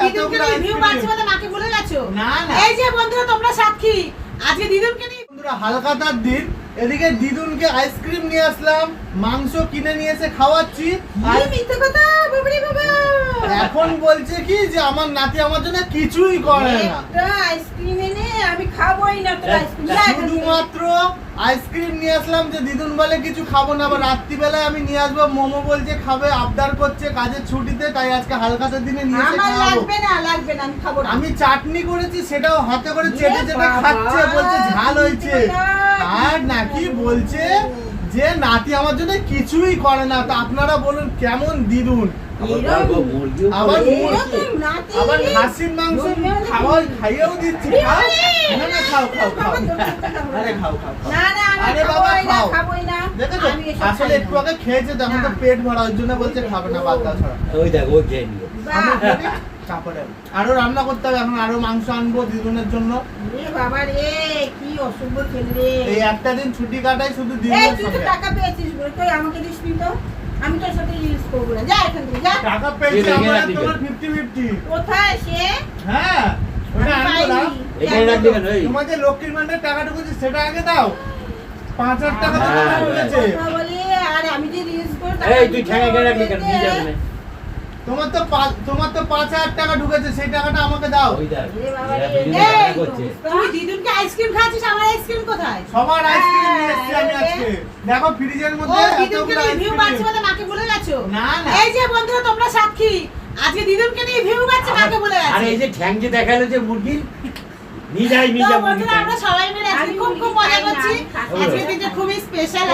দিদুনকে review পাচ্ছি বলে মাকে ভুলে গেছো? না না, এই যে বন্ধুরা তোমরা সাক্ষী, আজকে দিদুনকে নিয়ে বন্ধুরা হালখাতার দিন, এদিকে দিদুনকে আইসক্রিম নিয়ে আসলাম, মাংস কিনে নিয়ে এসে খাওয়াচ্ছি, আর এই মিথ্যে কথা বাবারে বাবা। এখন বলছে কি যে আমার নাতি আমার জন্য কিছুই করে না, একটা আইসক্রিম এনে আমি খাবোই না তোর আইসক্রিম। শুধুমাত্র আইসক্রিম নিয়ে আসলাম যে দিদুন বলে কিছু খাবো না, আবার রাত্রিবেলায় আমি নিয়ে আসবো মোমো, বলছে খাবে, আবদার করছে কাজের ছুটিতে, তাই আজকে হালখাতার দিনে নিয়ে এসে আমার খাবো। লাগবে না আমি খাবো না। আমি চাটনি করেছি, সেটাও হাতে করে চেটে চেটে খাচ্ছে, বলছে ঝাল হয়েছে। আর নাকি বলছে যে নাতি আমার জন্য কিছুই করে না। তা আপনারা বলুন কেমন দিদুন? আবার আবার খাসির মাংস খাইয়েও দিচ্ছি, খাও না না, খাও খাও খাও, আরে খাও খাও খাও। না না আরে বাবা খাও, খাবোই না। দেখেছো আসলে একটু আগে খেয়েছে, তখন তো পেট ভরা, ওই জন্য বলছে খাবে না, বাদ দাও ছড়া। ওই দেখ ও খেয়ে নিল। আমি বলি, তারপরে আরো রান্না করতে হবে, এখন আরো মাংস আনবো দিদুনের জন্য। এ বাবা রে, কি অসুখ খেলে এই একটা দিন ছুটি কাটাই শুধু এই দিদুনের তুই তো সঙ্গে। টাকা পেয়েছিস বলে তুই আমাকে দিসনি তো। আমি তোর সাথে ইউজ করবো না, যা এখান থেকে যা। টাকা পেয়েছি এই আমার, দেখে তোমার 50-50। কোথায় সে? হ্যাঁ ওটা আমি আনবো না। পাইনি। এখানে রাখবি কেন? এই তোমার যে লক্ষ্মীর ভান্ডার টাকা ঢুকেছে সেটা আগে দাও, 5,000 টাকা তো হ্যাঁ, ঢুকেছে। কথা বলি, আর আমি যে রিলস করি এই তুই ঠ্যাঙে এখানে রাখবি কেন? নিয়ে যাবে না। তোমার তো 5,000 টাকা ঢুকেছে, সেই টাকাটা আমাকে দাও। ওই দেখ এ বাবা এরা রে, দুজনে এই খেলা তো, করছে। তুই দিদুনকে আইসক্রিম খাচ্ছিস, আমার আইসক্রিম কোথায়? সবার আইসক্রিম নিয়ে এসেছি আমি আজকে, দেখো ফ্রিজের ও মধ্যে দিদুনকে এতগুলো রিভিউ পাচ্ছি আইসক্রিম। বলে মাকে ভুলে গেছো? না না, এই যে বন্ধুরা তোমরা সাক্ষী, আজকে দিদুনকে নিয়ে রিভিউ পাচ্ছি মাকে ভুলে আর গেছে। এই যে ঠ্যাং যে দেখালো যে মুরগি নিয়ে যাই তো বন্ধুরা আমরা সবাই মিলে আজকে খুব খুব মজা করছি। আজকে দিনটা খুবই স্পেশাল।